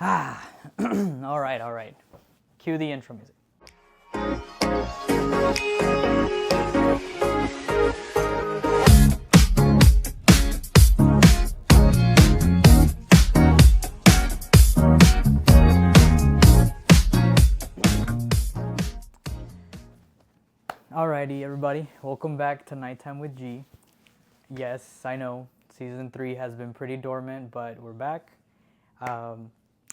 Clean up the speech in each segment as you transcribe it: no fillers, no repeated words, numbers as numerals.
Ah, all right. Cue the intro music. Alrighty, everybody, welcome back to Nighttime with G. Yes, I know, Season 3 has been pretty dormant, but we're back.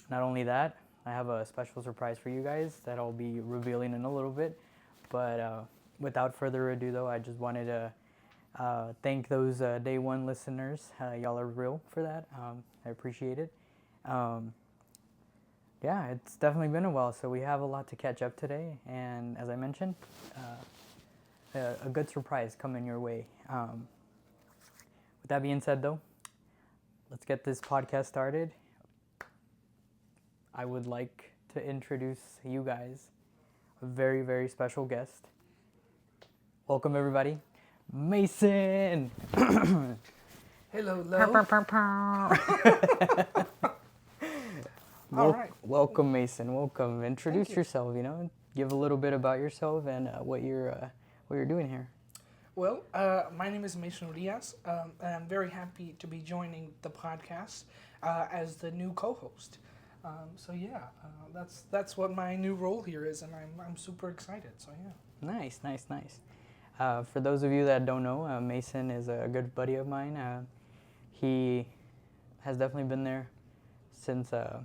Not only that, I have a special surprise for you guys that I'll be revealing in a little bit. But without further ado, though, I just wanted to thank those day one listeners. Y'all are real for that. I appreciate it. Yeah, it's definitely been a while, so we have a lot to catch up today. And as I mentioned, a good surprise coming your way. With that being said, though, let's get this podcast started. I would like to introduce you guys a very, very special guest. Welcome, everybody, Mason. Hello. All right. Welcome, Mason. Welcome. Introduce yourself. Give a little bit about yourself and what you're doing here. Well, my name is Mason Diaz, and I'm very happy to be joining the podcast as the new co-host. That's what my new role here is, and I'm super excited. So yeah. Nice. For those of you that don't know, Mason is a good buddy of mine. He has definitely been there since, I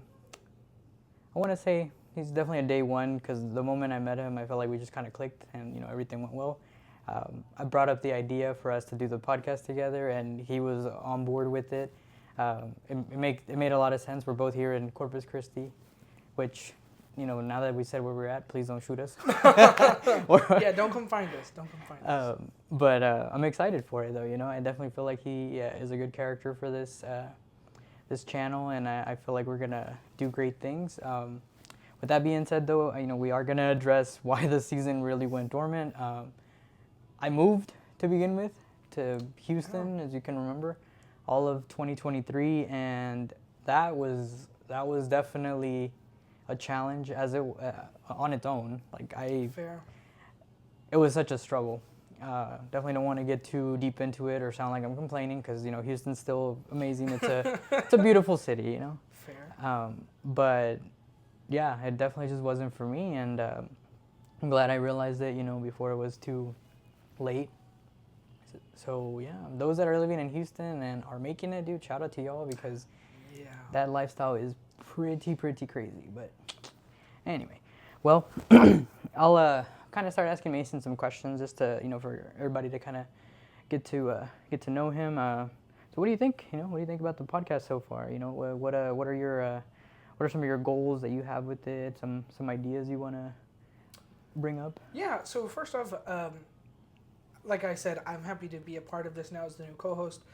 want to say he's definitely a day one, because the moment I met him, I felt like we just kind of clicked and, everything went well. I brought up the idea for us to do the podcast together, and he was on board with it. It made a lot of sense. We're both here in Corpus Christi, which, now that we said where we're at, please don't shoot us. Yeah, don't come find us. But I'm excited for it, though. I definitely feel like he is a good character for this channel, and I feel like we're gonna do great things. With that being said, though, we are gonna address why the season really went dormant. I moved to begin with to Houston, as you can remember, all of 2023, and that was definitely a challenge on its own. Fair. It was such a struggle. Definitely don't want to get too deep into it or sound like I'm complaining, because Houston's still amazing. It's a beautiful city, Fair. But yeah, it definitely just wasn't for me, and I'm glad I realized it, before it was too late. So yeah, those that are living in Houston and are making it, dude, shout out to y'all, because that lifestyle is pretty crazy. But anyway, well, I'll kind of start asking Mason some questions just to, for everybody to kind of get to know him. So what do you think? What do you think about the podcast so far? What are some of your goals that you have with it? Some ideas you want to bring up? Yeah. So first off, like I said, I'm happy to be a part of this now as the new co-host.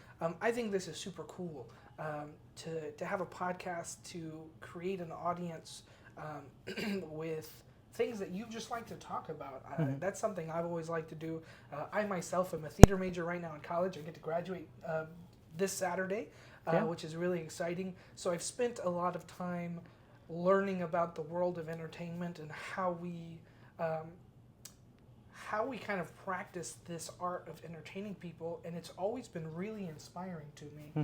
I think this is super cool to have a podcast, to create an audience with things that you just like to talk about. That's something I've always liked to do. I myself am a theater major right now in college. I get to graduate this Saturday, which is really exciting. So I've spent a lot of time learning about the world of entertainment and how we kind of practice this art of entertaining people, and it's always been really inspiring to me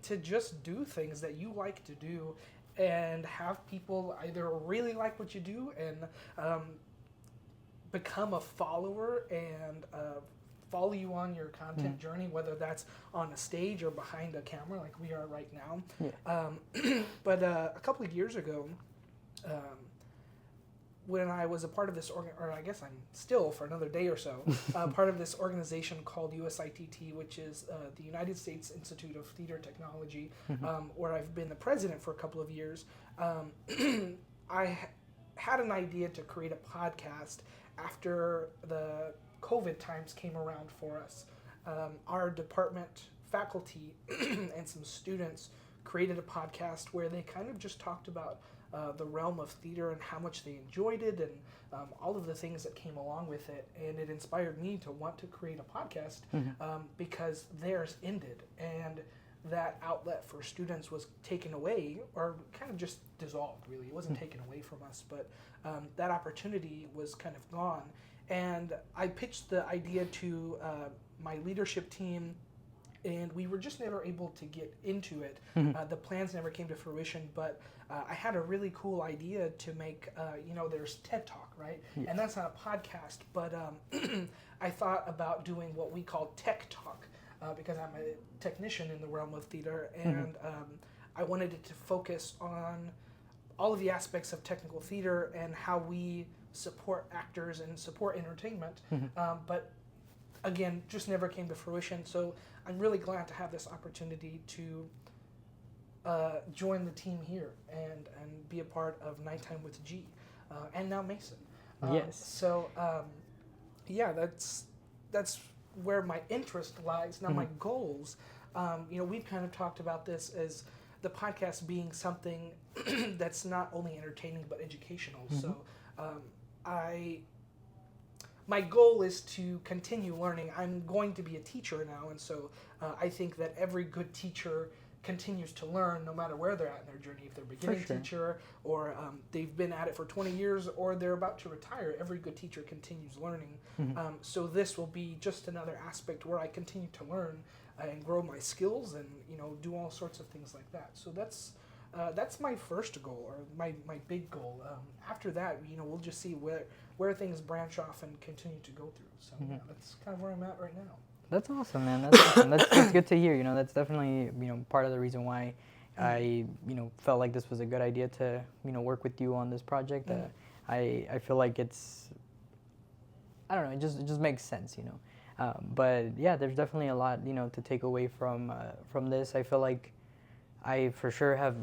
to just do things that you like to do and have people either really like what you do and become a follower and follow you on your content journey, whether that's on a stage or behind a camera like we are right now. Yeah. But a couple of years ago, when I was a part of this, or I guess I'm still for another day or so, part of this organization called USITT, which is the United States Institute of Theater Technology, where I've been the president for a couple of years. I had an idea to create a podcast after the COVID times came around for us. Our department faculty and some students created a podcast where they kind of just talked about the realm of theater and how much they enjoyed it and all of the things that came along with it. And it inspired me to want to create a podcast because theirs ended. And that outlet for students was taken away, or kind of just dissolved, really. It wasn't taken away from us, but that opportunity was kind of gone. And I pitched the idea to my leadership team, and we were just never able to get into it. The plans never came to fruition, but I had a really cool idea to make, there's TED Talk, right? Yes. And that's not a podcast, but I thought about doing what we call Tech Talk, because I'm a technician in the realm of theater, and I wanted it to focus on all of the aspects of technical theater and how we support actors and support entertainment, but again, just never came to fruition. So I'm really glad to have this opportunity to join the team here and be a part of Nighttime with G, and now Mason. Yes. So yeah, that's where my interest lies. Now my goals, we've kind of talked about this as the podcast being something that's not only entertaining but educational. So my goal is to continue learning. I'm going to be a teacher now, and so I think that every good teacher continues to learn no matter where they're at in their journey. If they're a beginning teacher, or they've been at it for 20 years, or they're about to retire, every good teacher continues learning. So this will be just another aspect where I continue to learn and grow my skills, and do all sorts of things like that. So that's my first goal, or my big goal. After that, we'll just see where things branch off and continue to go through. So yeah, that's kind of where I'm at right now. That's awesome, man. That's awesome. That's good to hear. That's definitely part of the reason why I felt like this was a good idea to work with you on this project. I feel like it's, I don't know, it just makes sense, but yeah, there's definitely a lot to take away from this. I feel like I for sure have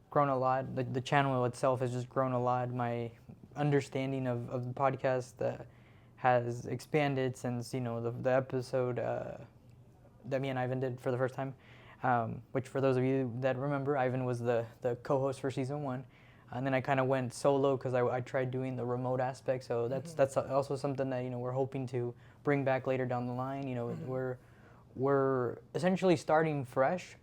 grown a lot. The channel itself has just grown a lot. My understanding of the podcast has expanded since the episode that me and Ivan did for the first time, which for those of you that remember, Ivan was the co-host for season 1, and then I kind of went solo because I tried doing the remote aspect. So that's also something that we're hoping to bring back later down the line. We're essentially starting fresh,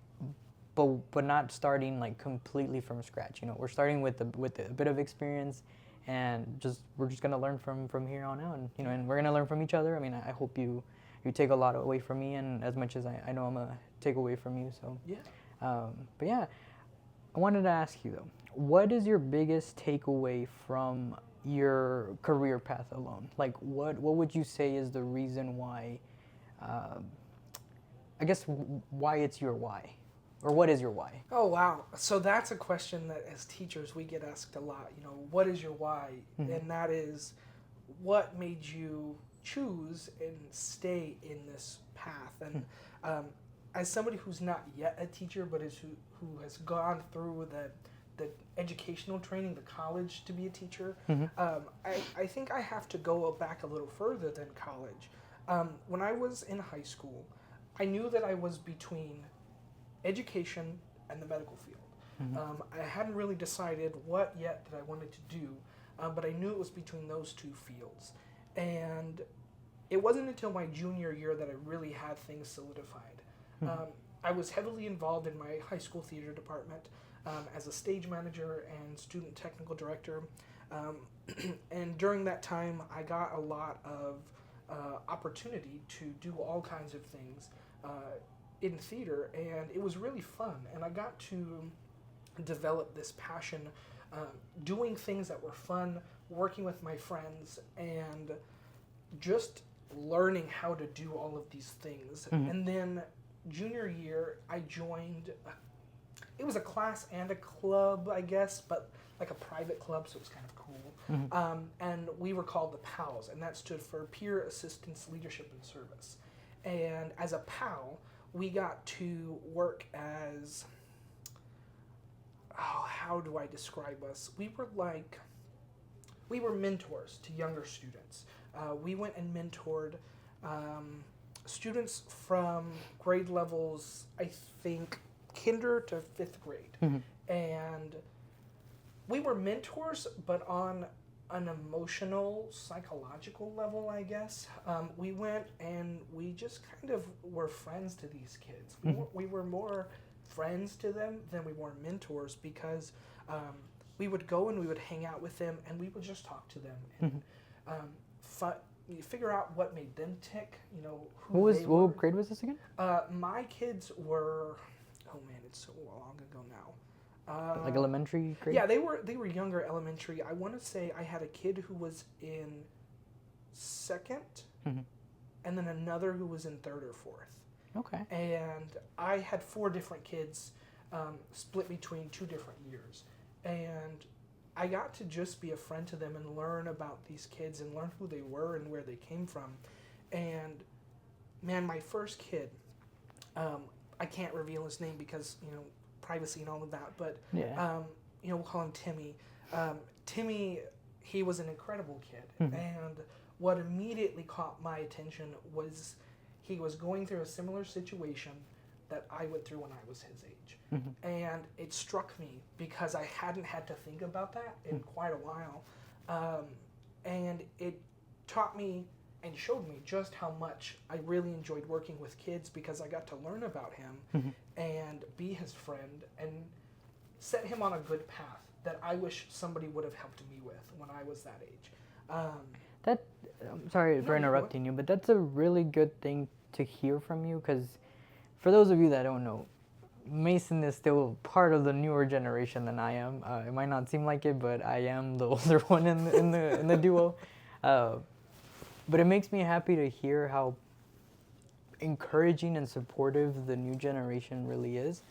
but not starting like completely from scratch. We're starting with a bit of experience, and we're just gonna learn from here on out, and we're gonna learn from each other. I mean, I hope you take a lot away from me, and as much as I know I'm gonna take away from you. So yeah. But yeah, I wanted to ask you though, what is your biggest takeaway from your career path alone? Like, what would you say is the reason why? I guess why it's your why. Or what is your why? Oh, wow. So that's a question that as teachers we get asked a lot. What is your why? And that is, what made you choose and stay in this path? And as somebody who's not yet a teacher, but who has gone through the educational training, the college to be a teacher, I think I have to go back a little further than college. When I was in high school, I knew that I was between education and the medical field. I hadn't really decided what yet that I wanted to do, but I knew it was between those two fields. And it wasn't until my junior year that I really had things solidified. I was heavily involved in my high school theater department as a stage manager and student technical director. And during that time, I got a lot of opportunity to do all kinds of things in theater, and it was really fun, and I got to develop this passion doing things that were fun, working with my friends, and just learning how to do all of these things. And then junior year I joined, it was a class and a club, I guess, but like a private club, so it was kind of cool. And we were called the PALs, and that stood for Peer Assistance Leadership and Service. And as a PAL, we got to work as, how do I describe us? We were mentors to younger students. We went and mentored students from grade levels, I think, kinder to 5th grade. And we were mentors, but on an emotional, psychological level, I guess. We went and we just kind of were friends to these kids. We were more friends to them than we were mentors, because we would go and we would hang out with them and we would just talk to them and figure out what made them tick. You know, what grade was this again? My kids were, oh man, it's so long ago now. Like elementary grade? Yeah, they were younger elementary. I want to say I had a kid who was in second, and then another who was in third or fourth. Okay. And I had 4 different kids split between 2 different years. And I got to just be a friend to them and learn about these kids and learn who they were and where they came from. And man, my first kid, I can't reveal his name because, you know, privacy and all of that, but you know, we'll call him Timmy. Timmy, he was an incredible kid, and what immediately caught my attention was he was going through a similar situation that I went through when I was his age, and it struck me because I hadn't had to think about that in quite a while, and it taught me and showed me just how much I really enjoyed working with kids, because I got to learn about him and be his friend and set him on a good path that I wish somebody would have helped me with when I was that age. I'm sorry for interrupting you, but that's a really good thing to hear from you, because for those of you that don't know, Mason is still part of the newer generation than I am. It might not seem like it, but I am the older one in the duo. But it makes me happy to hear how encouraging and supportive the new generation really is,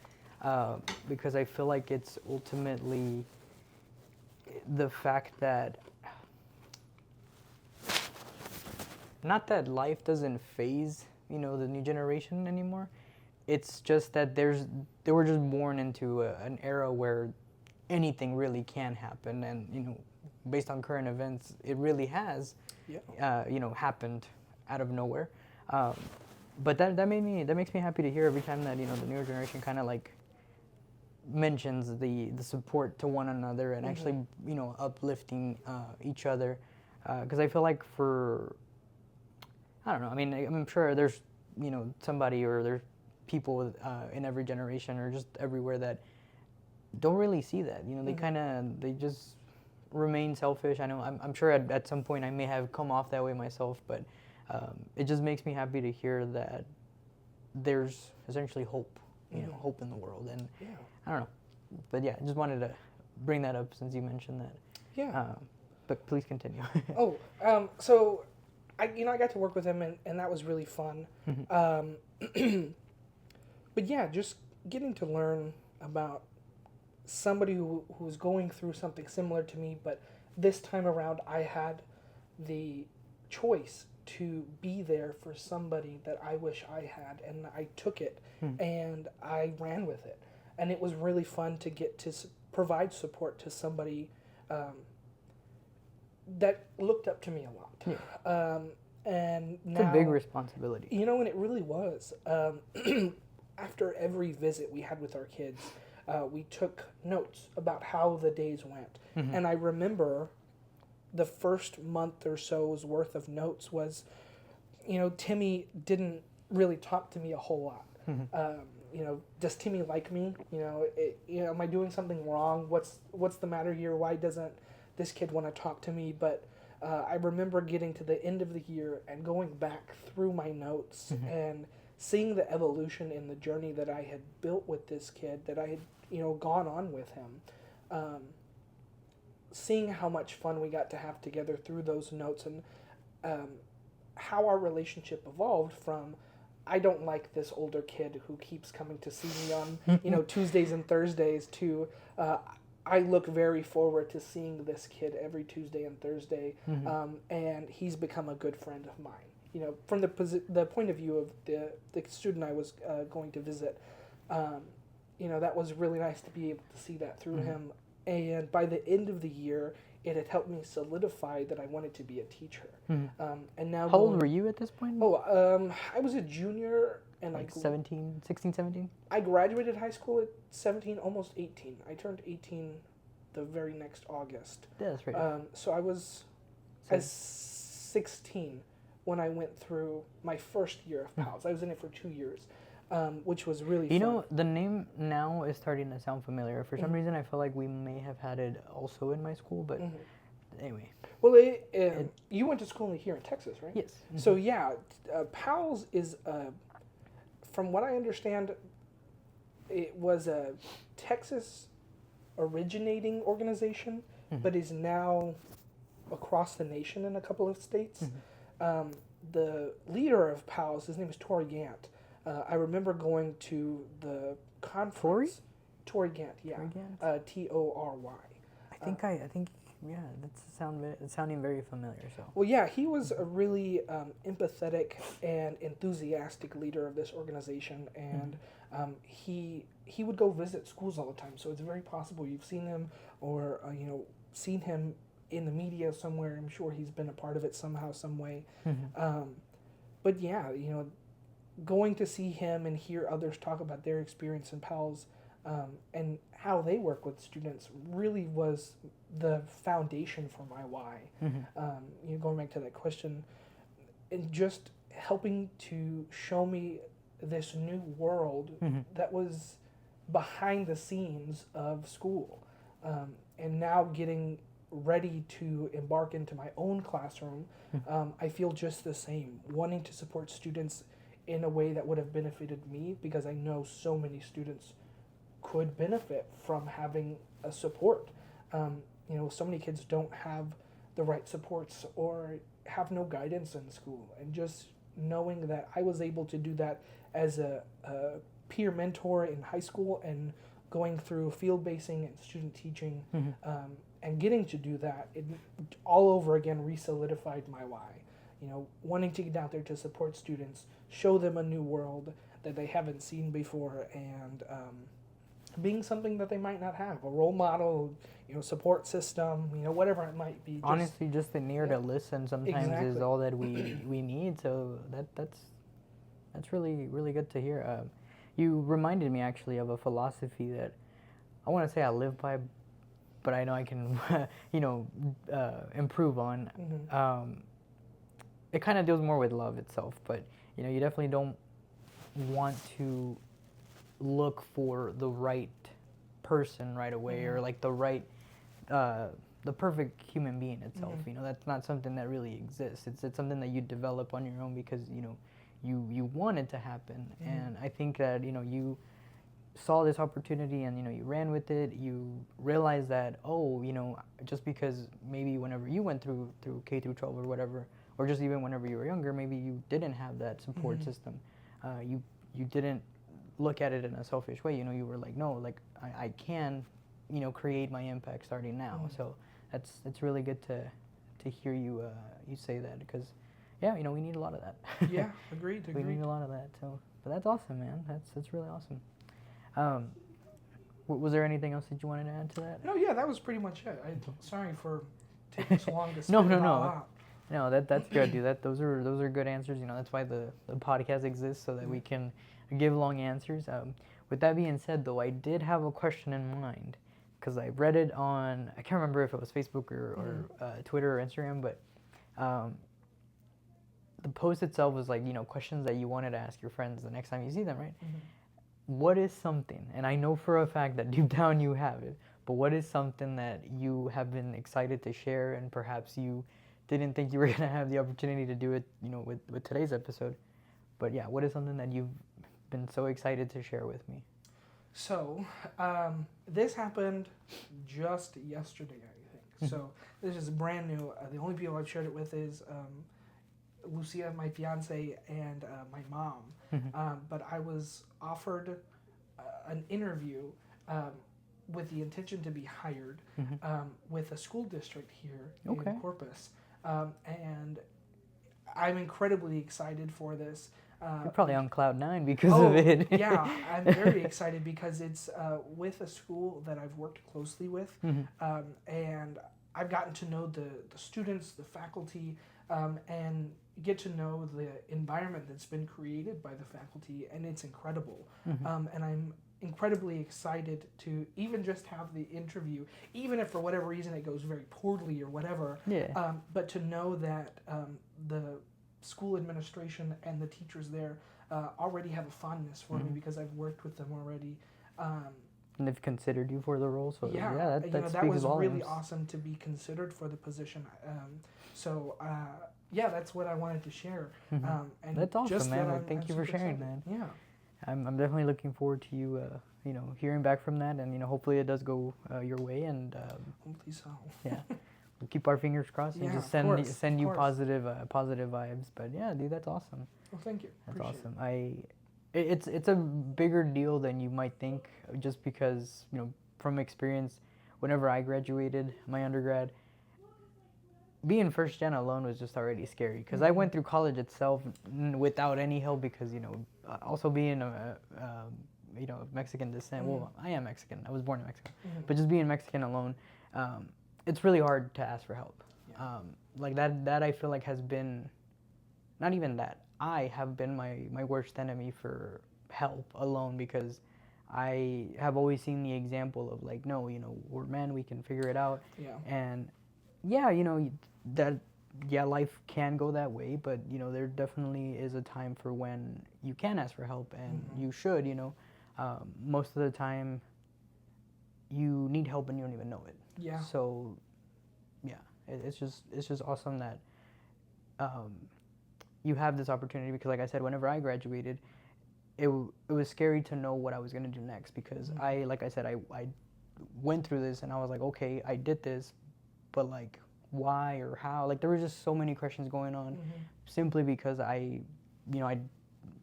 because I feel like it's ultimately the fact that, not that life doesn't phase, you know, the new generation anymore. It's just that they were just born into an era where anything really can happen, and you know, based on current events, it really has, you know, happened out of nowhere. But that makes me happy to hear every time that, you know, the newer generation kind of like mentions the support to one another and actually, you know, uplifting each other, because I feel like I don't know, I mean, I'm sure there's, you know, somebody or there's people in every generation or just everywhere that don't really see that, you know, they just remain selfish. I know I'm sure at some point I may have come off that way myself, but it just makes me happy to hear that there's essentially hope, you know, hope in the world. And I don't know, but yeah, I just wanted to bring that up since you mentioned that. Yeah. But please continue. So I got to work with him, and that was really fun. But yeah, just getting to learn about somebody who was going through something similar to me, but this time around I had the choice to be there for somebody that I wish I had, and I took it and I ran with it, and it was really fun to get to provide support to somebody that looked up to me a lot. And now, it's a big responsibility, you know, and it really was. After every visit we had with our kids, we took notes about how the days went. And I remember the first month or so's worth of notes was, you know, Timmy didn't really talk to me a whole lot. You know, does Timmy like me? You know, am I doing something wrong? What's the matter here? Why doesn't this kid want to talk to me? But I remember getting to the end of the year and going back through my notes and seeing the evolution in the journey that I had built with this kid, that I had, you know, gone on with him. Seeing how much fun we got to have together through those notes, and how our relationship evolved from, I don't like this older kid who keeps coming to see me on, you know, Tuesdays and Thursdays, to I look very forward to seeing this kid every Tuesday and Thursday, and he's become a good friend of mine. You know, from the point of view of the student I was going to visit, you know, that was really nice to be able to see that through him. And by the end of the year, it had helped me solidify that I wanted to be a teacher. And now, how old were you at this point? I was a junior, and like 17. I graduated high school at 17, almost 18. I turned 18 the the very next August. Yeah, that's right. So I was So- 16 when I went through my first year of PALS. I was in it for 2 years, which was really You fun. know, the name now is starting to sound familiar. For some reason, I feel like we may have had it also in my school, but anyway. Well, you went to school here in Texas, right? Yes. So yeah, PALS is, from what I understand, it was a Texas originating organization, but is now across the nation in a couple of states. The leader of PALS, his name is Tori Gant. I remember going to the conference. Tori Gant, yeah. Tori Gant? Tory. I think, yeah, it's sounding very familiar. So. Well, yeah, he was a really empathetic and enthusiastic leader of this organization, and he would go visit schools all the time. So it's very possible you've seen him, or seen him in the media somewhere. I'm sure he's been a part of it somehow, some way. But yeah, going to see him and hear others talk about their experience in PALS and how they work with students really was the foundation for my why. Going back to that question, and just helping to show me this new world that was behind the scenes of school, and now getting ready to embark into my own classroom, I feel just the same, wanting to support students in a way that would have benefited me, because I know so many students could benefit from having a support. So many kids don't have the right supports or have no guidance in school, and just knowing that I was able to do that as a peer mentor in high school, and going through field basing and student teaching, and getting to do that, it all over again re-solidified my why. Wanting to get out there to support students, show them a new world that they haven't seen before, and being something that they might not have, a role model, support system, whatever it might be. Honestly, just an ear to listen sometimes is all that we need. So that's really, really good to hear. You reminded me actually of a philosophy that I want to say I live by, but I know I can, improve on. It kind of deals more with love itself, but you definitely don't want to look for the right person right away, or like the right, the perfect human being itself. That's not something that really exists. It's something that you develop on your own because you want it to happen. And I think that you saw this opportunity and you ran with it. You realized that just because maybe whenever you went through K through 12 or whatever, or just even whenever you were younger, maybe you didn't have that support system. You didn't look at it in a selfish way. You were like, no, like I can, create my impact starting now. So it's really good to hear you say that, because we need a lot of that. Yeah, agreed. We need a lot of that. So, but that's awesome, man. That's really awesome. Was there anything else that you wanted to add to that? No, yeah, that was pretty much it. Sorry for taking so long to spit No. it all out. No, that's good, dude. Those are good answers. That's why the podcast exists, so that we can give long answers. With that being said, though, I did have a question in mind, because I read it on, I can't remember if it was Facebook or Twitter or Instagram, but the post itself was like, questions that you wanted to ask your friends the next time you see them, right? What is something, and I know for a fact that deep down you have it, but what is something that you have been excited to share, and perhaps you didn't think you were going to have the opportunity to do it, with today's episode? But yeah, what is something that you've been so excited to share with me? So, this happened just yesterday, I think. So, this is brand new. The only people I've shared it with is Lucia, my fiance, and my mom. But I was offered an interview with the intention to be hired with a school district here in Corpus. And I'm incredibly excited for this. You're probably on cloud 9 because of it. Yeah, I'm very excited because it's with a school that I've worked closely with, and I've gotten to know the students, the faculty, and get to know the environment that's been created by the faculty, and it's incredible. And I'm incredibly excited to even just have the interview, even if for whatever reason it goes very poorly or whatever. Yeah. But to know that the school administration and the teachers there already have a fondness for me because I've worked with them already. And they've considered you for the role, so Yeah, that you know, speaks that was volumes. really awesome to be considered for the position. So yeah, that's what I wanted to share. And That's awesome, just man. that Like, thank you for super sharing excited. that. Yeah. I'm definitely looking forward to you, you know, hearing back from that, and you know, hopefully it does go your way, and Hopefully so. yeah, we'll keep our fingers crossed and Yeah, just of send course, send of you course. positive vibes. But yeah, dude, that's awesome. Well, thank you. That's Appreciate awesome. It's a bigger deal than you might think, just because, you know, from experience, whenever I graduated my undergrad, being first gen alone was just already scary, because I went through college itself without any help, because, you know, also being a you know, of Mexican descent. Well, I am Mexican. I was born in Mexico, but just being Mexican alone, it's really hard to ask for help. Like that I feel like has been, not even that, I have been my worst enemy for help alone, because I have always seen the example of like, no, you know, we're men, we can figure it out. Yeah. And yeah, you know, that, yeah, life can go that way, but you know, there definitely is a time for when you can ask for help, and you should, you know. Most of the time you need help and you don't even know it. Yeah. So yeah, it's just awesome that you have this opportunity, because like I said, whenever I graduated, it was scary to know what I was going to do next, because like I said, I went through this and I was like, okay, I did this, but like, why or how? Like, there were just so many questions going on, simply because I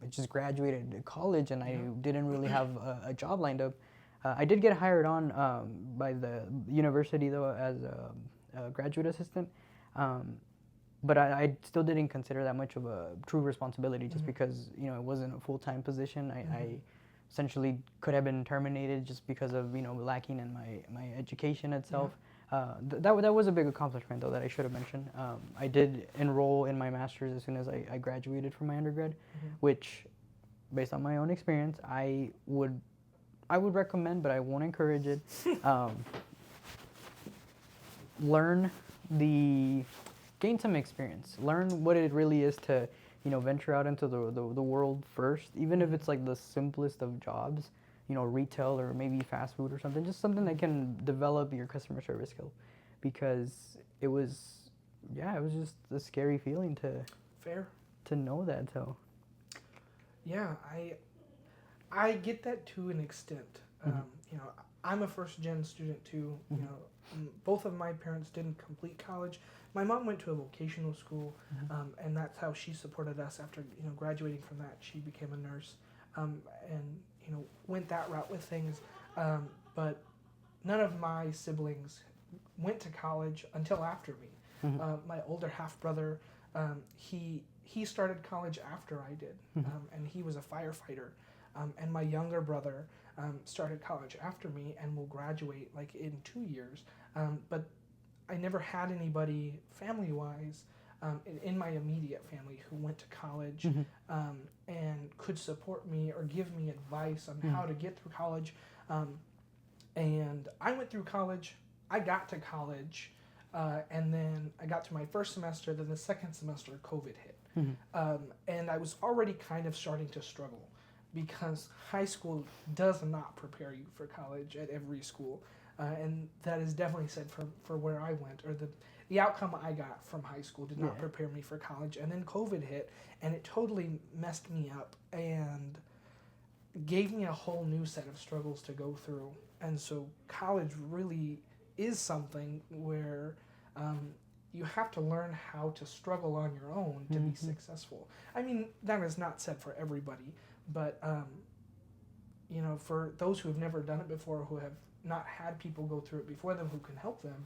just graduated college and I didn't really have a job lined up. I did get hired on by the university, though, as a graduate assistant, but I still didn't consider that much of a true responsibility, just because, you know, it wasn't a full-time position. I essentially could have been terminated just because of, you know, lacking in my education itself. That was a big accomplishment, though, that I should have mentioned. I did enroll in my master's as soon as I graduated from my undergrad, which, based on my own experience, I would recommend, but I won't encourage it. Gain some experience. Learn what it really is to, you know, venture out into the world first, even if it's like the simplest of jobs, you know, retail or maybe fast food or something, just something that can develop your customer service skill, because it was just a scary feeling to know that. So yeah, I get that to an extent. You know, I'm a first gen student too. You know, both of my parents didn't complete college. My mom went to a vocational school, and that's how she supported us after, you know, graduating from that. She became a nurse, and, you know, went that route with things. But none of my siblings went to college until after me. My older half brother, he started college after I did, and he was a firefighter. And my younger brother started college after me and will graduate like in 2 years. But I never had anybody family-wise in my immediate family who went to college and could support me or give me advice on how to get through college. And I went through college. I got to college, and then I got to my first semester. Then the second semester, COVID hit. And I was already kind of starting to struggle, because high school does not prepare you for college at every school. And that is definitely said for where I went, or the outcome I got from high school did not prepare me for college. And then COVID hit, and it totally messed me up and gave me a whole new set of struggles to go through. And so college really is something where you have to learn how to struggle on your own to be successful. I mean, that is not said for everybody, but you know, for those who have never done it before, who have not had people go through it before them who can help them,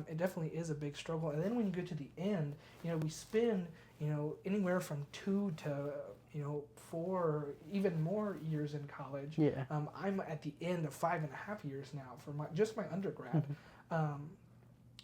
it definitely is a big struggle. And then when you get to the end, you know, we spend, you know, anywhere from 2 to, you know, 4 or even more years in college. I'm at the end of 5.5 years now for just my undergrad.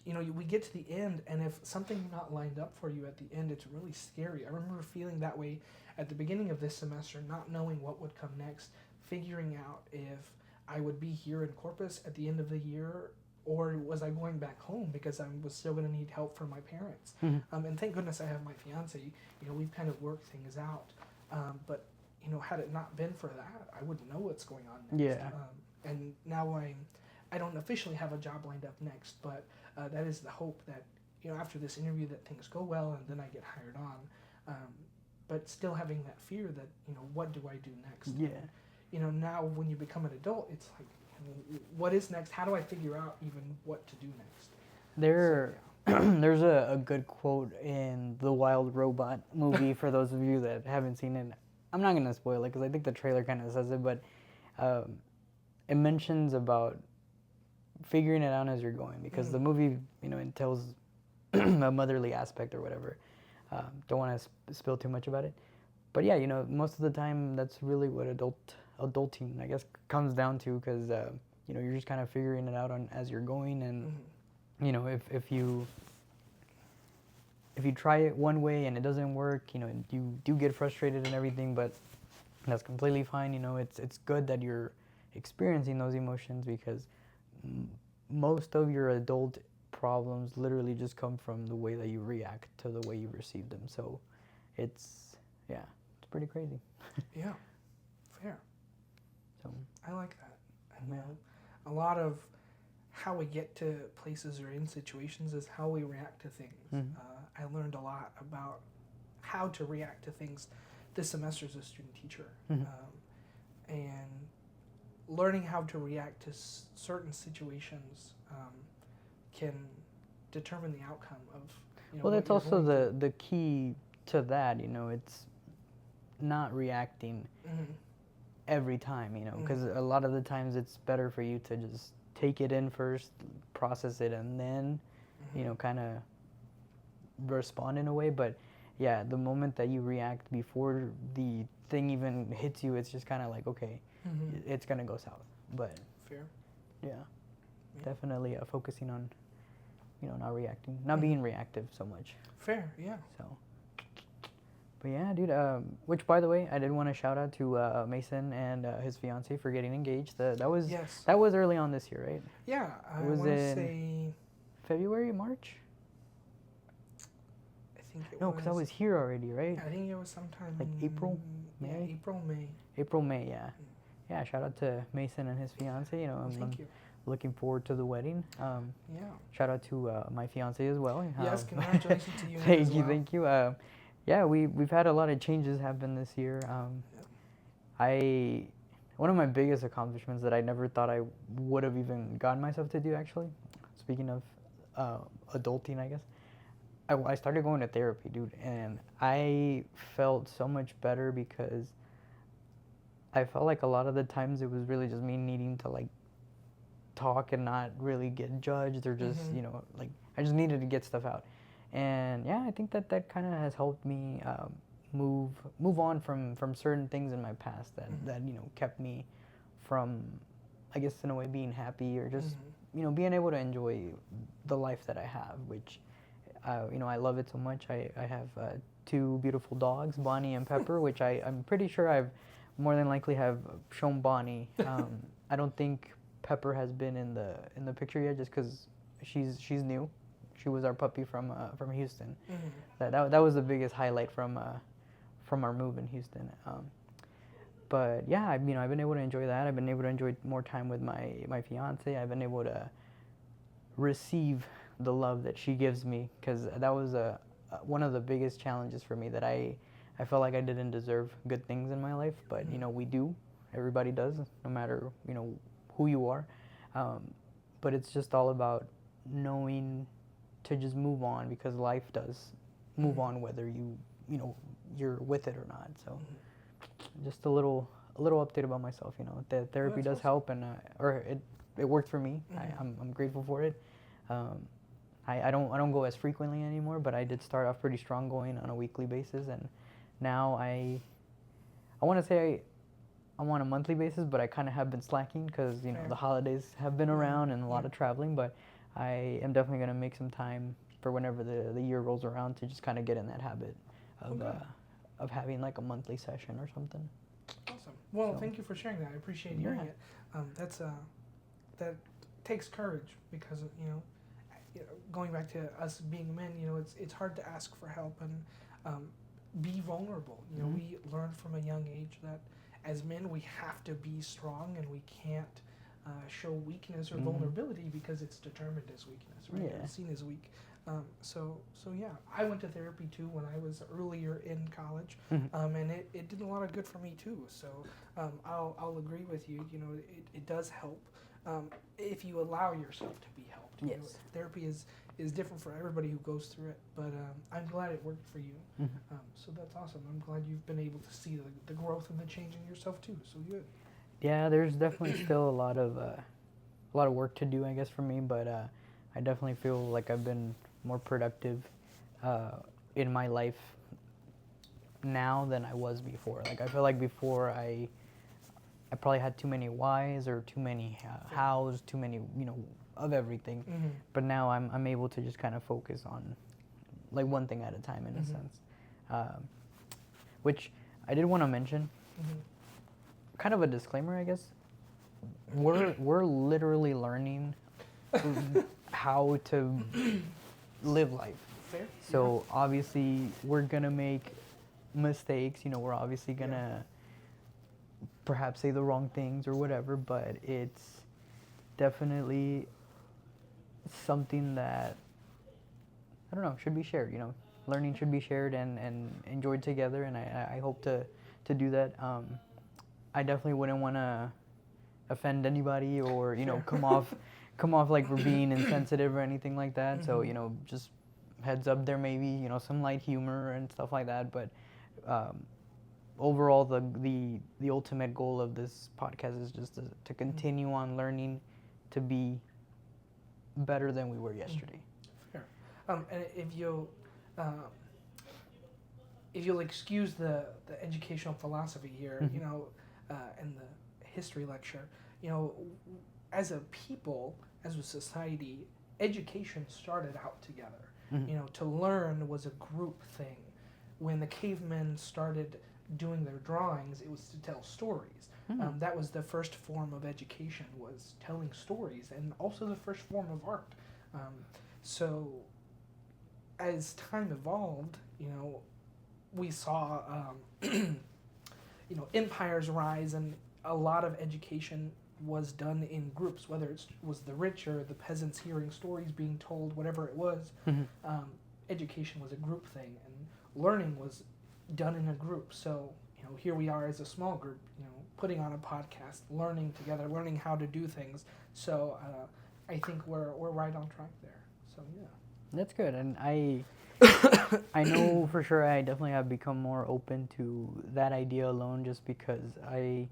You know, we get to the end, and if something's not lined up for you at the end, it's really scary. I remember feeling that way at the beginning of this semester, not knowing what would come next, figuring out if I would be here in Corpus at the end of the year, or was I going back home because I was still going to need help from my parents. And thank goodness I have my fiance. You know, we've kind of worked things out. But you know, had it not been for that, I wouldn't know what's going on next. Yeah. And now I don't officially have a job lined up next, but that is the hope that, you know, after this interview that things go well and then I get hired on. But still having that fear that, you know, what do I do next? Yeah. You know, now when you become an adult, it's like, you know, what is next? How do I figure out even what to do next? There's a good quote in the Wild Robot movie for those of you that haven't seen it. I'm not gonna spoil it because I think the trailer kind of says it, but it mentions about figuring it out as you're going, because the movie, you know, entails a motherly aspect or whatever. Don't want to spill too much about it, but yeah, you know, most of the time that's really what adulting, I guess, comes down to, because you know, you're just kind of figuring it out as you're going, and you know, if you try it one way and it doesn't work, you know, you do get frustrated and everything, but that's completely fine. You know, it's good that you're experiencing those emotions, because most of your adult problems literally just come from the way that you react to the way you receive them. So it's pretty crazy. Yeah, fair. So I like that. I know a lot of how we get to places or in situations is how we react to things. I learned a lot about how to react to things this semester as a student teacher, and learning how to react to certain situations can determine the outcome of, you know, well, what that's you're also going the key to that. You know, it's not reacting every time. You know, because a lot of the times it's better for you to just take it in first, process it, and then you know, kind of respond in a way. But yeah, the moment that you react before the thing even hits you, it's just kind of like, okay, it's gonna go south. But fair. yeah, definitely focusing on, you know, not reacting, not being reactive so much. Fair, yeah. So, but yeah, dude. Which, by the way, I did want to shout out to Mason and his fiance for getting engaged. That was early on this year, right? Yeah, I was want to in say February, March. I think it No, was. because I was here already, right? I think it was sometime Like April, May. Yeah, April, May. April, May, yeah. Yeah, shout out to Mason and his fiance. You know, I'm looking forward to the wedding. Yeah. Shout out to my fiance as well. Yes, congratulations to you. Thank you. Yeah, we've had a lot of changes happen this year. One of my biggest accomplishments that I never thought I would have even gotten myself to do, actually, speaking of adulting, I guess, I started going to therapy, dude, and I felt so much better, because I felt like a lot of the times it was really just me needing to, like, talk and not really get judged, or just, you know, like, I just needed to get stuff out. And yeah, I think that kind of has helped me move on from certain things in my past that you know, kept me from, I guess, in a way, being happy, or just you know, being able to enjoy the life that I have, which you know, I love it so much. I have 2 beautiful dogs, Bonnie and Pepper, which I'm pretty sure I've more than likely have shown Bonnie. I don't think Pepper has been in the picture yet, just because she's new. She was our puppy from Houston. That was the biggest highlight from our move in Houston. But yeah, I've been able to enjoy that. I've been able to enjoy more time with my fiance. I've been able to receive the love that she gives me, because that was one of the biggest challenges for me, that I felt like I didn't deserve good things in my life. But you know, we do. Everybody does, no matter, you know, who you are. But it's just all about knowing to just move on, because life does move on whether you know, you're with it or not. So just a little update about myself, you know. The therapy does help, and or it worked for me. I'm grateful for it. I don't go as frequently anymore, but I did start off pretty strong, going on a weekly basis, and now I want to say I'm on a monthly basis, but I kind of have been slacking, because you know, the holidays have been around and a lot of traveling. But I am definitely going to make some time for whenever the year rolls around, to just kind of get in that habit of having like a monthly session or something. Awesome. Well, So, thank you for sharing that. I appreciate hearing yeah. it. That takes courage because going back to us being men, it's hard to ask for help and be vulnerable. Mhm. We learn from a young age that as men we have to be strong and we can't show weakness or Mhm. vulnerability because it's determined as weakness, right? Yeah. It's seen as weak. So yeah, I went to therapy too when I was earlier in college, Mhm. and it did a lot of good for me too. So I'll agree with you. It does help if you allow yourself to be helped. Yes. Therapy is different for everybody who goes through it, but I'm glad it worked for you. Mhm. So that's awesome. I'm glad you've been able to see the growth and the change in yourself too. So good. Yeah, there's definitely still a lot of work to do, I guess, for me. But I definitely feel like I've been more productive in my life now than I was before. Like I feel like before I probably had too many whys or too many hows, too many of everything. Mm-hmm. But now I'm able to just kind of focus on like one thing at a time in a Mhm. sense, which I did want to mention. Mm-hmm. Kind of a disclaimer, I guess. We're literally learning how to live life. Fair. So obviously we're gonna make mistakes. We're obviously gonna perhaps say the wrong things or whatever, but it's definitely something that I don't know should be shared. Learning should be shared and enjoyed together, and I hope to do that. I definitely wouldn't want to offend anybody or Sure. come off like we're being insensitive or anything like that. So Mhm. just heads up, there may be some light humor and stuff like that, but overall the ultimate goal of this podcast is just to continue on learning to be better than we were yesterday. Fair. And uh, if you'll excuse the educational philosophy here, Mhm. in the history lecture, as a people, as a society, education started out together. Mhm. To learn was a group thing. When the cavemen started doing their drawings, it was to tell stories. Mhm. That was the first form of education, was telling stories, and also the first form of art. So as time evolved, we saw empires rise, and a lot of education was done in groups, whether it was the rich or the peasants hearing stories being told, whatever it was. Mhm. Education was a group thing, and learning was done in a group. So here we are as a small group, putting on a podcast, learning together, learning how to do things. So I think we're right on track there. So yeah. That's good, and I know for sure I definitely have become more open to that idea alone, just because I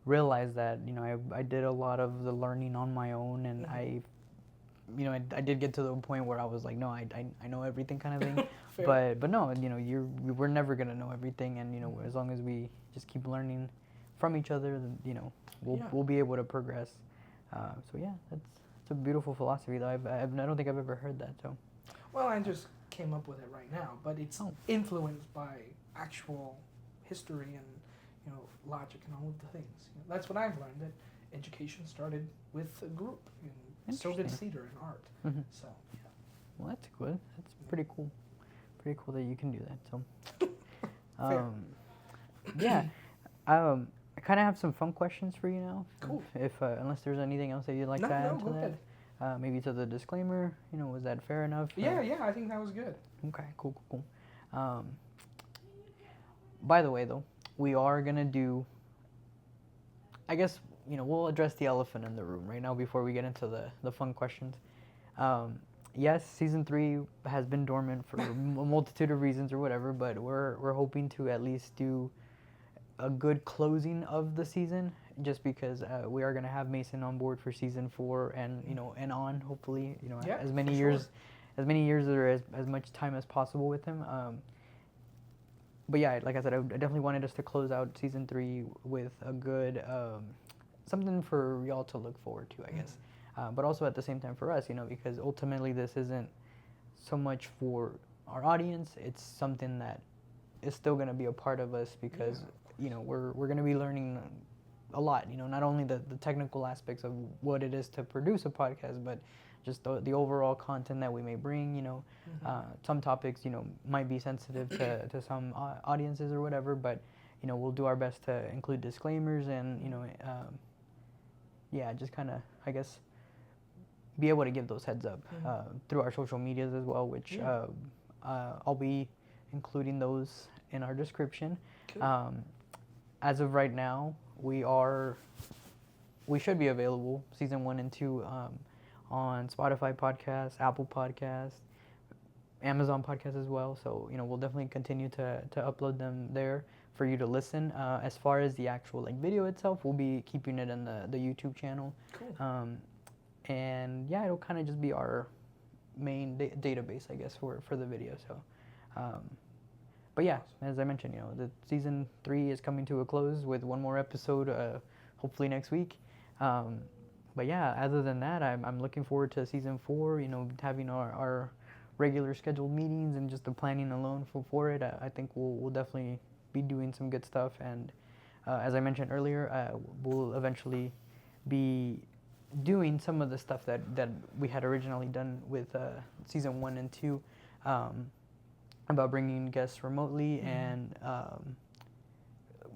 realized that I did a lot of the learning on my own, and I did get to the point where I was like, no, I know everything kind of thing. Fair. But no, we're never gonna know everything, and as long as we just keep learning from each other, then we'll be able to progress. So yeah, that's a beautiful philosophy though. I don't think I've ever heard that. So Well, I just came up with it right now, but it's influenced by actual history and logic and all of the things. That's what I've learned, that education started with a group, and so did Interesting. theater and art. Mhm. So yeah. Well, that's good. That's pretty cool. Pretty cool that you can do that. So Fair. yeah, I kind of have some fun questions for you now. Cool. If unless there's anything else that you'd like No, to add no, to go that. ahead. Maybe to the disclaimer, was that fair enough? Yeah, I think that was good. Okay, cool. By the way, though, we are gonna do. I guess we'll address the elephant in the room right now before we get into the fun questions. Yes, season 3 has been dormant for a multitude of reasons or whatever, but we're hoping to at least do a good closing of the season, just because we are gonna have Mason on board for season 4 and and on, hopefully Yeah, as many for years sure. as many years or as much time as possible with him. But yeah, like I said, I definitely wanted us to close out season 3 with a good something for y'all to look forward to, I guess. But also at the same time for us, because ultimately this isn't so much for our audience. It's something that is still going to be a part of us, because you know, we're going to be learning a lot, you know, not only the technical aspects of what it is to produce a podcast, but just the overall content that we may bring, you know. Some topics, you know, might be sensitive to some audiences or whatever, but, you know, we'll do our best to include disclaimers and, you know, yeah, just kind of, I guess, be able to give those heads up through our social medias as well, which I'll be including those in our description. Cool. As of right now, we should be available season 1 and 2 on Spotify podcasts, Apple podcasts, Amazon podcasts as well. So, you know, we'll definitely continue to upload them there for you to listen. As far as the actual like video itself, we'll be keeping it in the YouTube channel. Cool. And yeah, it'll kind of just be our main database, I guess, for the video. So, but yeah, as I mentioned, you know, the season 3 is coming to a close with one more episode, hopefully next week. But yeah, other than that, I'm looking forward to season 4. You know, having our regular scheduled meetings and just the planning alone for it. I think we'll definitely be doing some good stuff. And as I mentioned earlier, we'll eventually be doing some of the stuff that we had originally done with season 1 and 2, about bringing guests remotely and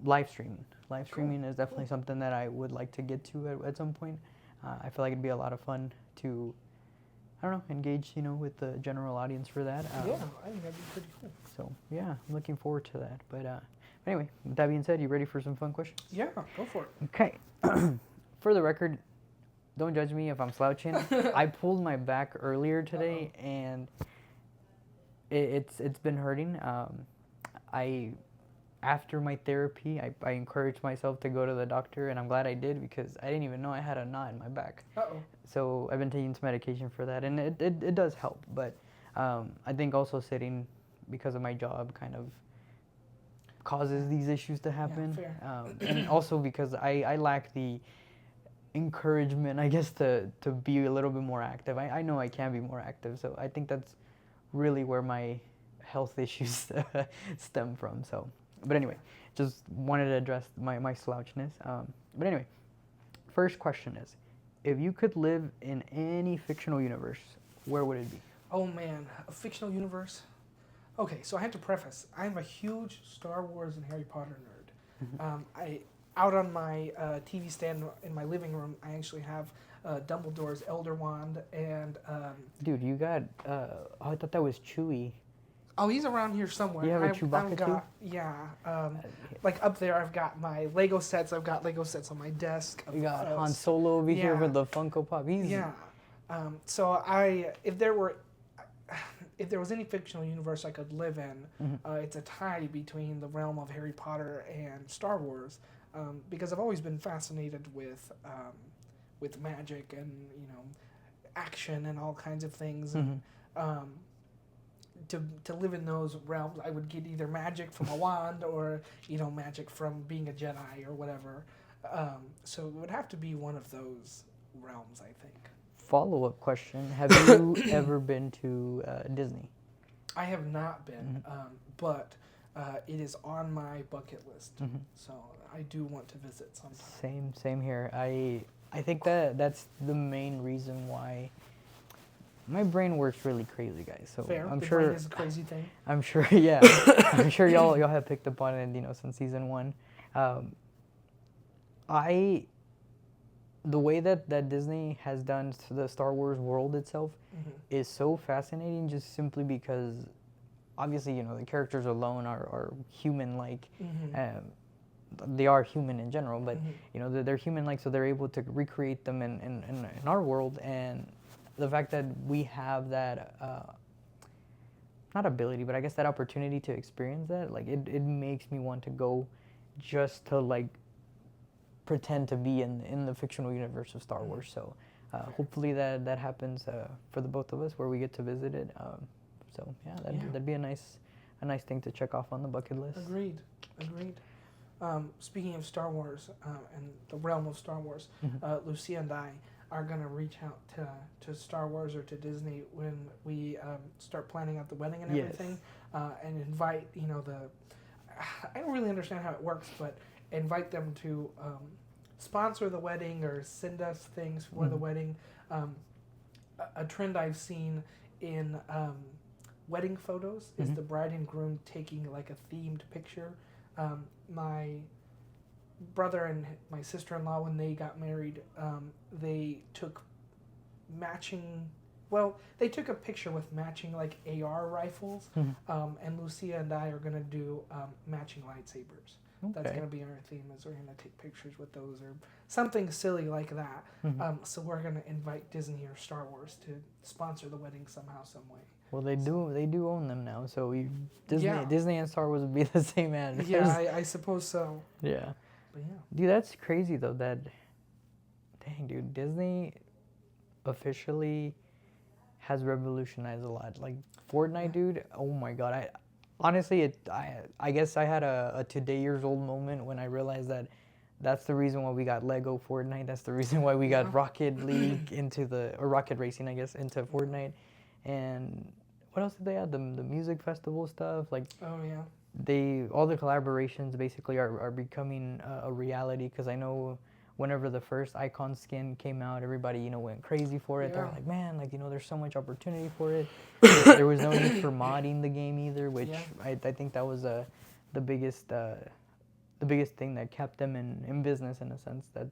live streaming. Live streaming is definitely something that I would like to get to at some point. I feel like it'd be a lot of fun to, I don't know, engage, you know, with the general audience for that. Yeah, I think that'd be pretty cool. So yeah, I'm looking forward to that. But anyway, with that being said, you ready for some fun questions? Yeah, go for it. Okay. For the record, don't judge me if I'm slouching. I pulled my back earlier today, and it's been hurting. After my therapy, I encouraged myself to go to the doctor, and I'm glad I did because I didn't even know I had a knot in my back. So I've been taking some medication for that, and it does help. But I think also sitting, because of my job, kind of causes these issues to happen. Yeah, fair. And also because I lack the encouragement, I guess, to be a little bit more active. I know I can be more active, so I think that's really where my health issues stem from. So, but anyway, just wanted to address my slouchness. But anyway, first question is, if you could live in any fictional universe, where would it be? Oh man, a fictional universe? Okay, so I have to preface, I'm a huge Star Wars and Harry Potter nerd. Out on my TV stand in my living room, I actually have Dumbledore's Elder Wand and... Dude, you got... I thought that was Chewie. Oh, he's around here somewhere. You have a Chewbacca too? Yeah. Like up there, I've got my Lego sets. I've got Lego sets on my desk. You got Han Solo over here with the Funko Pop. Yeah. So if there was any fictional universe I could live in, it's a tie between the realm of Harry Potter and Star Wars, because I've always been fascinated with magic and, you know, action and all kinds of things. And, to live in those realms, I would get either magic from a wand or, you know, magic from being a Jedi or whatever. So it would have to be one of those realms, I think. Follow-up question. Have you ever been to Disney? I have not been, but it is on my bucket list. So I do want to visit sometime. Same here. I think that's the main reason why my brain works really crazy, guys. So Fair. I'm the sure brain is a crazy thing. I'm sure, yeah. I'm sure y'all have picked up on it, you know, since season 1. The way that Disney has done to the Star Wars world itself is so fascinating, just simply because obviously, you know, the characters alone are human-like. They are human in general, but you know, they're human-like, so they're able to recreate them in our world. And the fact that we have that not ability, but I guess that opportunity to experience that, like, it makes me want to go just to, like, pretend to be in the fictional universe of Star Wars. So hopefully that happens for the both of us, where we get to visit it. So yeah, that'd be a nice thing to check off on the bucket list. Agreed. Speaking of Star Wars and the realm of Star Wars, Lucia and I are going to reach out to Star Wars or to Disney when we start planning out the wedding and everything, and invite, you know, I don't really understand how it works, but invite them to sponsor the wedding or send us things for the wedding. A trend I've seen in wedding photos is the bride and groom taking like a themed picture. My brother and my sister-in-law, when they got married, they took matching. Well, they took a picture with matching like AR rifles, and Lucia and I are gonna do matching lightsabers. Okay. That's gonna be our theme. Is we're gonna take pictures with those or something silly like that. So we're gonna invite Disney or Star Wars to sponsor the wedding somehow, some way. Well, they do own them now, so Yeah. Disney and Star Wars would be the same ad. Yeah, I suppose so. Yeah. But yeah. Dude, that's crazy though. Dang, dude, Disney officially has revolutionized a lot. Like Fortnite, dude. Oh my God. I guess I had a today years old moment when I realized that that's the reason why we got Lego Fortnite. That's the reason why we got Rocket League or Rocket Racing, I guess, into Fortnite. And what else did they add? The music festival stuff. Like, oh yeah. all the collaborations basically are becoming a reality, because I know whenever the first Icon skin came out, everybody went crazy for it. Yeah. They're like, man, like there's so much opportunity for it. There was no need for modding the game either, which I think that was the biggest thing that kept them in business, in a sense, that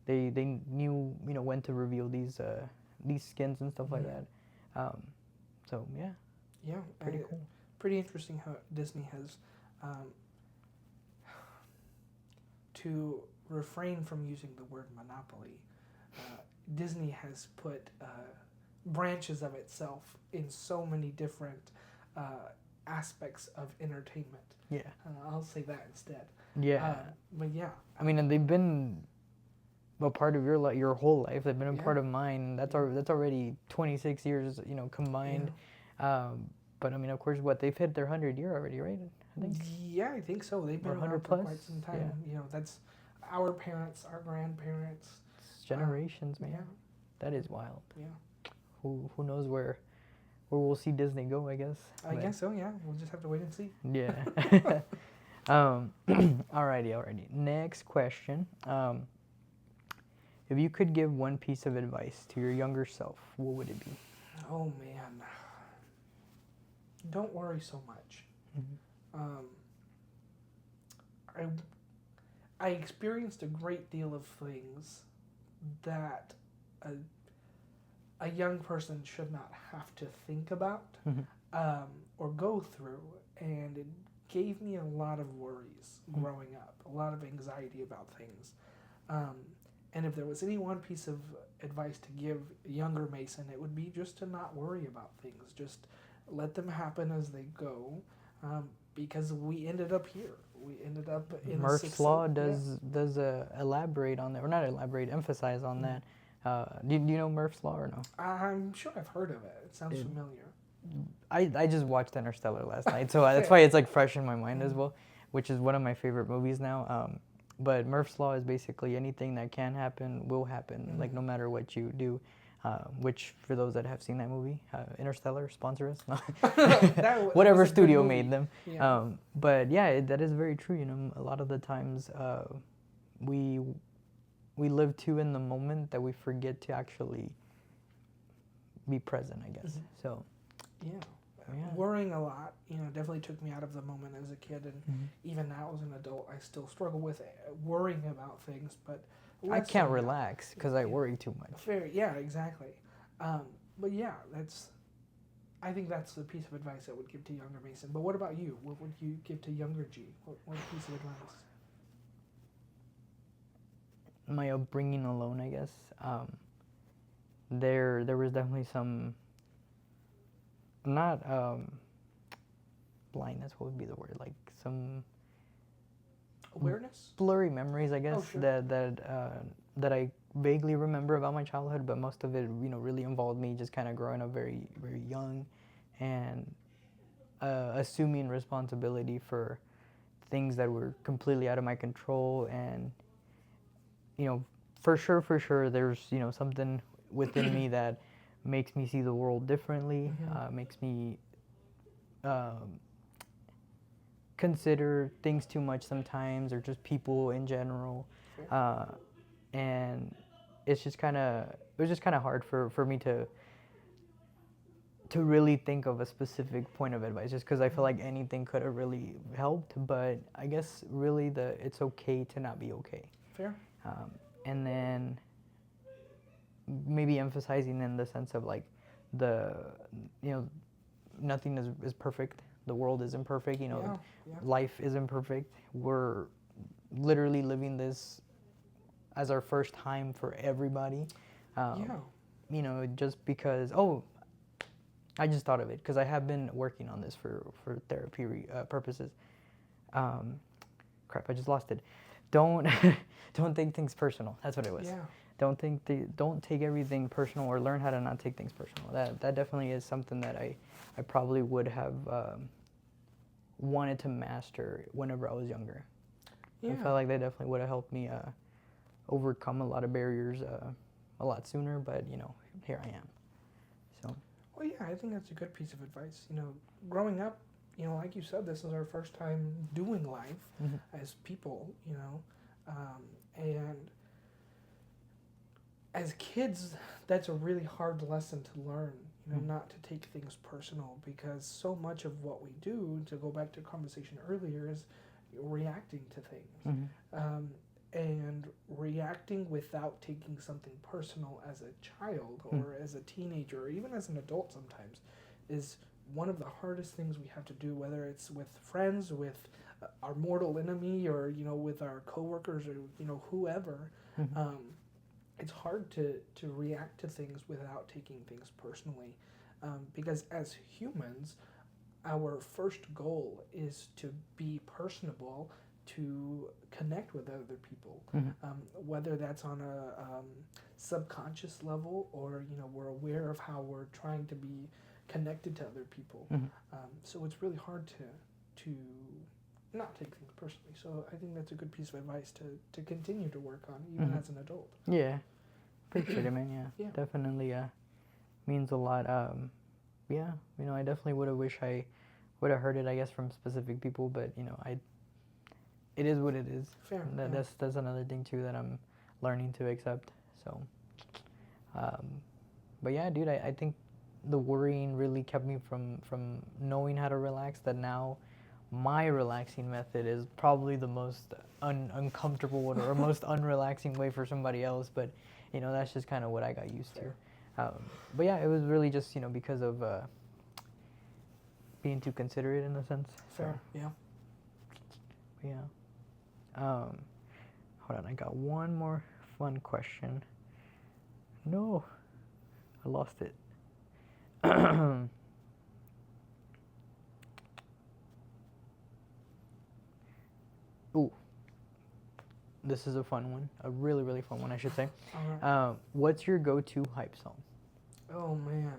they knew when to reveal these skins and stuff like that. So yeah, pretty cool. Pretty interesting how Disney has to refrain from using the word monopoly. Disney has put branches of itself in so many different aspects of entertainment. Yeah. I'll say that instead. Yeah. But yeah. I mean, and they've been a part of your whole life. They've been a part of mine. That's already 26 years, combined. Yeah. But I mean, of course, they've hit their 100-year already, right? I think. Yeah, I think so. They've been around 100 for plus? quite some time. Yeah. That's our parents, our grandparents. It's generations, man. Yeah. That is wild. Yeah. Who knows where we'll see Disney go? I guess. I guess so. Yeah. We'll just have to wait and see. Yeah. Alrighty. Next question. If you could give one piece of advice to your younger self, what would it be? Oh man, don't worry so much. I experienced a great deal of things that a young person should not have to think about or go through, and it gave me a lot of worries growing up, a lot of anxiety about things. And if there was any one piece of advice to give younger Mason, it would be just to not worry about things. Just let them happen as they go, because we ended up here. We ended up in Murph's Law does elaborate on that, or not elaborate, emphasize on that. Do you know Murph's Law or no? I'm sure I've heard of it. It sounds familiar. I just watched Interstellar last night, so that's why it's like fresh in my mind as well, which is one of my favorite movies now. But Murph's Law is basically anything that can happen will happen, like no matter what you do. Which, for those that have seen that movie, Interstellar, sponsor us. Whatever studio made them. Yeah. But yeah, that is very true. A lot of the times we live too in the moment that we forget to actually be present, I guess. So. Yeah. Worrying a lot, definitely took me out of the moment as a kid, and even now as an adult, I still struggle with worrying about things. But I can't relax because I worry too much. Yeah, exactly. But yeah, I think that's the piece of advice I would give to younger Mason. But what about you? What would you give to younger G? What piece of advice? My upbringing alone, I guess. There was definitely some. Not blindness. What would be the word? Like some awareness, blurry memories, I guess. Oh, sure. that I vaguely remember about my childhood, but most of it, really involved me just kind of growing up very, very young, and assuming responsibility for things that were completely out of my control, and for sure, there's something within me that makes me see the world differently, makes me consider things too much sometimes, or just people in general, and it was just kind of hard for me to really think of a specific point of advice, just because I feel like anything could have really helped. But I guess really it's okay to not be okay. Fair. And then maybe emphasizing in the sense of like nothing is perfect. The world isn't perfect. Life isn't perfect. We're literally living this as our first time for everybody. Just because, I just thought of it because I have been working on this for therapy purposes. Crap, I just lost it. Don't take things personal. That's what it was. Yeah. Don't take everything personal, or learn how to not take things personal. That definitely is something that I probably would have wanted to master whenever I was younger. Yeah. I felt like that definitely would have helped me overcome a lot of barriers a lot sooner. But here I am. So. Well, yeah, I think that's a good piece of advice. Growing up, like you said, this is our first time doing life as people, and as kids, that's a really hard lesson to learn, not to take things personal, because so much of what we do, to go back to a conversation earlier, is reacting to things. And reacting without taking something personal as a child or as a teenager or even as an adult sometimes is one of the hardest things we have to do, whether it's with friends, with our mortal enemy, or with our coworkers, or whoever. It's hard to react to things without taking things personally, because as humans, our first goal is to be personable, to connect with other people, whether that's on a subconscious level, or we're aware of how we're trying to be connected to other people. So it's really hard to not take things personally. So I think that's a good piece of advice to continue to work on, even as an adult. Yeah, appreciate it, man. Yeah. Definitely means a lot. I definitely would have wished I would have heard it, I guess, from specific people, but it is what it is. Fair. That's another thing too that I'm learning to accept. So, but yeah, dude, I think the worrying really kept me from knowing how to relax. That now, my relaxing method is probably the most uncomfortable one, or most unrelaxing way for somebody else. But that's just kind of what I got used to. But yeah, it was really just because of being too considerate in a sense. Fair. So, yeah. Hold on, I got one more fun question. No, I lost it. Ooh, this is a fun one. A really, really fun one, I should say. All right. What's your go-to hype song? Oh, man.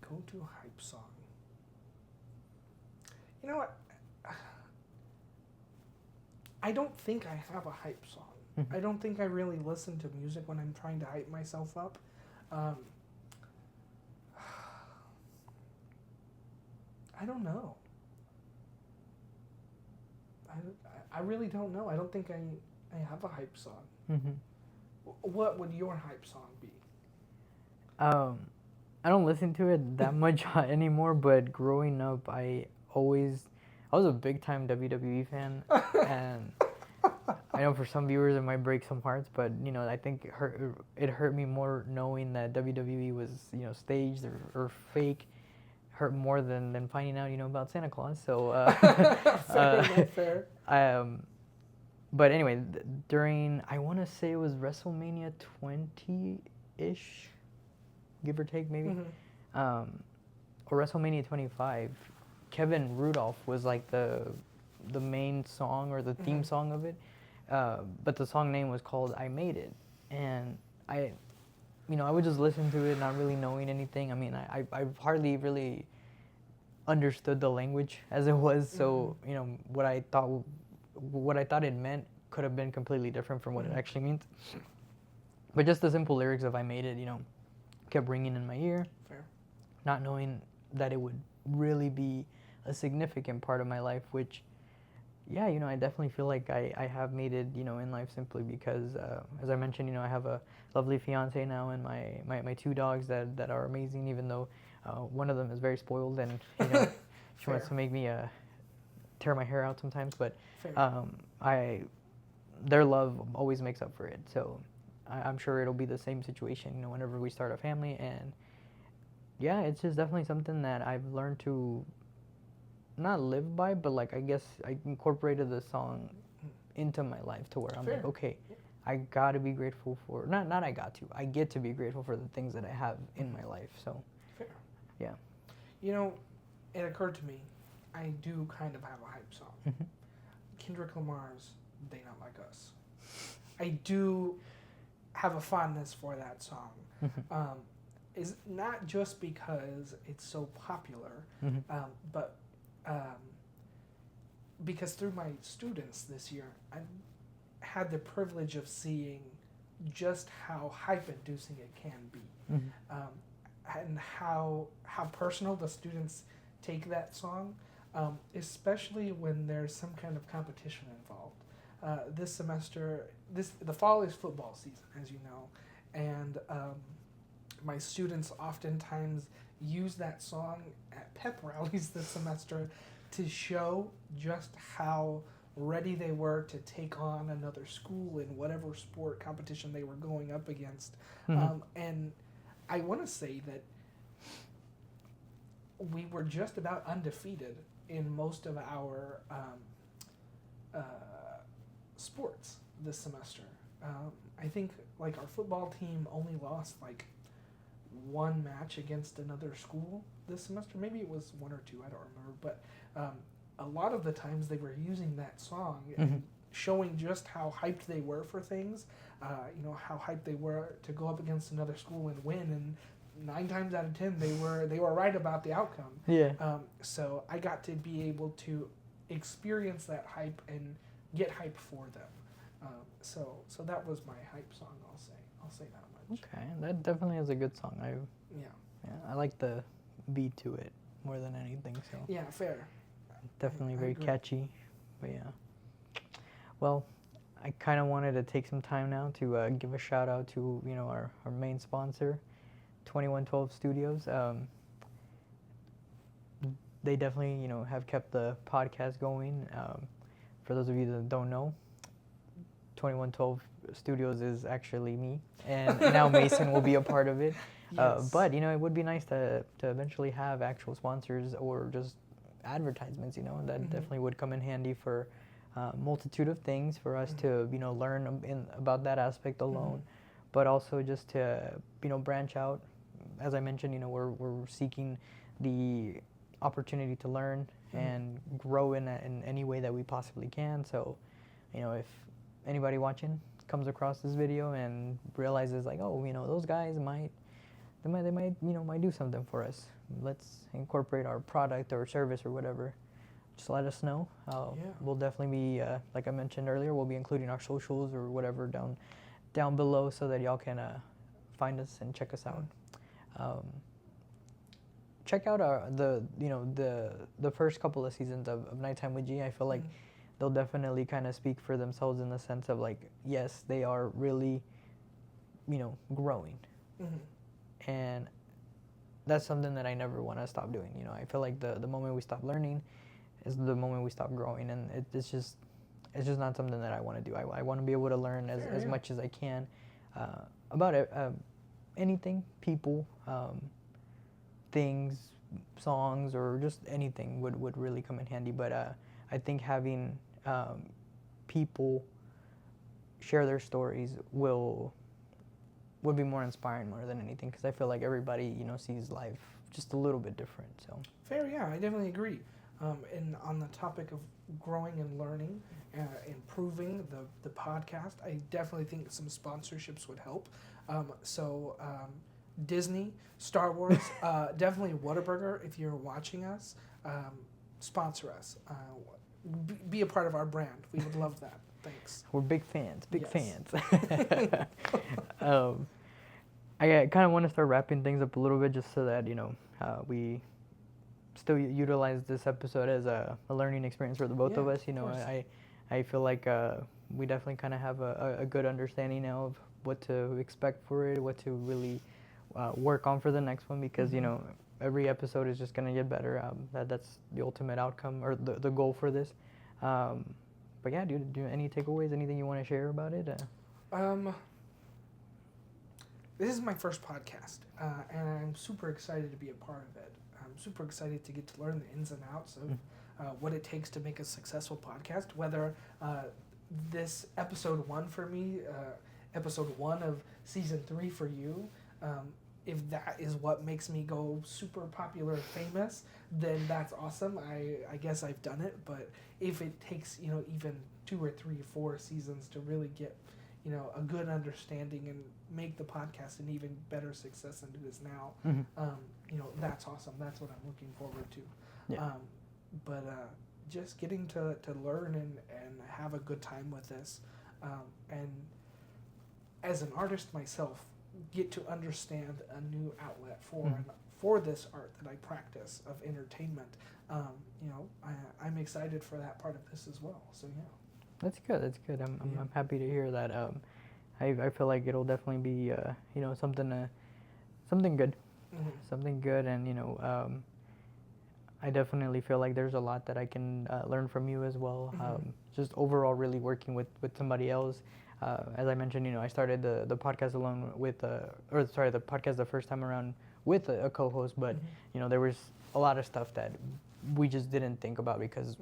Go-to hype song. You know what? I don't think I have a hype song. I don't think I really listen to music when I'm trying to hype myself up. I don't know. I really don't know. I don't think I have a hype song. What would your hype song be? I don't listen to it that much anymore, but growing up, I was a big time WWE fan, and I know for some viewers it might break some hearts, but I think it hurt me more knowing that WWE was staged or fake. Hurt more than finding out about Santa Claus. So fair. But anyway, during, I want to say it was WrestleMania 20-ish, give or take maybe, or WrestleMania 25. Kevin Rudolph was like the main song or the theme song of it, but the song name was called "I Made It," and I would just listen to it, not really knowing anything. I mean, I hardly really understood the language as it was, so what I thought it meant could have been completely different from what it actually means. But just the simple lyrics of "I Made It," kept ringing in my ear. Fair. Not knowing that it would really be a significant part of my life, which, yeah, I definitely feel like I have made it, in life simply because, as I mentioned, I have a lovely fiance now and my two dogs that are amazing, even though one of them is very spoiled and, she wants to make me tear my hair out sometimes, but their love always makes up for it. So I'm sure it'll be the same situation, whenever we start a family. And yeah, it's just definitely something that I've learned to not live by, but like I guess I incorporated the song into my life to where I'm like, okay, I got to be grateful for I get to be grateful for the things that I have in my life. So yeah. It occurred to me, I do kind of have a hype song. Kendrick Lamar's They Not Like Us. I do have a fondness for that song. Is not just because it's so popular, but because through my students this year, I've had the privilege of seeing just how hype-inducing it can be, and how personal the students take that song, especially when there's some kind of competition involved. This semester, the fall is football season, as you know, and my students oftentimes use that song at pep rallies this semester to show just how ready they were to take on another school in whatever sport competition they were going up against. And I want to say that we were just about undefeated in most of our sports this semester. I think like our football team only lost like one match against another school this semester. Maybe it was one or two, I don't remember. But a lot of the times they were using that song and showing just how hyped they were for things. How hyped they were to go up against another school and win. And 9 times out of 10, they were right about the outcome. Yeah. So I got to be able to experience that hype and get hype for them. So that was my hype song. I'll say that much. Okay, that definitely is a good song. Yeah, I like the beat to it more than anything. So yeah, fair. Definitely very catchy. But yeah. Well, I kind of wanted to take some time now to give a shout out to our main sponsor, 2112 Studios. They definitely have kept the podcast going. For those of you that don't know, 2112 Studios is actually me, and now Mason will be a part of it. Yes. But it would be nice to eventually have actual sponsors or just advertisements. That definitely would come in handy for multitude of things for us to learn about that aspect alone, but also just to branch out. As I mentioned, we're seeking the opportunity to learn and grow in any way that we possibly can. So, if anybody watching comes across this video and realizes like, oh, those guys might do something for us. Let's incorporate our product or service or whatever. Just let us know. We'll definitely be, like I mentioned earlier, we'll be including our socials or whatever down below so that y'all can find us and check us out. Check out the first couple of seasons of Nighttime with G. I feel like they'll definitely kind of speak for themselves in the sense of like, yes, they are really, growing. And that's something that I never want to stop doing. I feel like the moment we stop learning is the moment we stop growing, and it's just not something that I want to do. I want to be able to learn as much as I can about anything, people, things, songs, or just anything would really come in handy. But I think having people share their stories would be more inspiring more than anything, because I feel like everybody sees life just a little bit different. So fair, yeah, I definitely agree. And on the topic of growing and learning, improving the podcast, I definitely think some sponsorships would help. Disney, Star Wars, definitely Whataburger, if you're watching us, sponsor us. Be a part of our brand. We would love that. Thanks. We're big fans. Fans. I kind of want to start wrapping things up a little bit, just so that we still utilize this episode as a learning experience for the both of us. You know, I feel like we definitely kind of have a good understanding now of what to expect for it, what to really work on for the next one, because you know, every episode is just gonna get better. That's the ultimate outcome, or the goal for this. But yeah, do any takeaways? Anything you want to share about it? This is my first podcast, and I'm super excited to be a part of it. I'm super excited to get to learn the ins and outs of what it takes to make a successful podcast. Whether this episode 1 for me, episode 1 of season 3 for you, if that is what makes me go super popular and famous, then that's awesome. I guess I've done it. But if it takes, you know, even 2 or 3 or 4 seasons to really get, you know, a good understanding and make the podcast an even better success than it is now, you know, that's awesome. That's what I'm looking forward to. Yeah. But just getting to learn and have a good time with this, and as an artist myself, get to understand a new outlet for this art that I practice of entertainment. You know, I'm excited for that part of this as well. So yeah. That's good. That's good. I'm happy to hear that. I feel like it'll definitely be you know, something good, something good, and you know, I definitely feel like there's a lot that I can learn from you as well. Just overall, really working with somebody else. As I mentioned, you know, I started the podcast alone with the podcast the first time around with a co-host, but you know, there was a lot of stuff that we just didn't think about because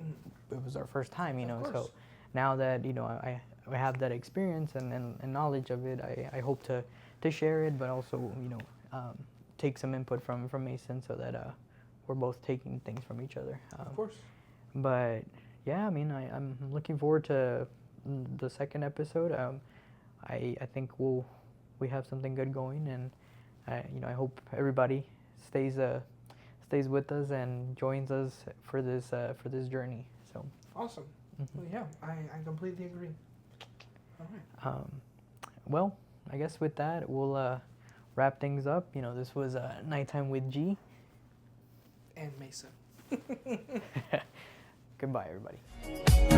it was our first time, you know. So now that, you know, I have that experience and knowledge of it, I hope to share it, but also, you know, take some input from Mason, so that we're both taking things from each other. Of course. But yeah, I mean, I'm looking forward to the second episode. I think we have something good going, and you know, I hope everybody stays with us and joins us for this journey. So awesome. Well, yeah, I completely agree. All right. Well, I guess with that, we'll wrap things up. You know, this was Nighttime with G And Mason. Goodbye, everybody.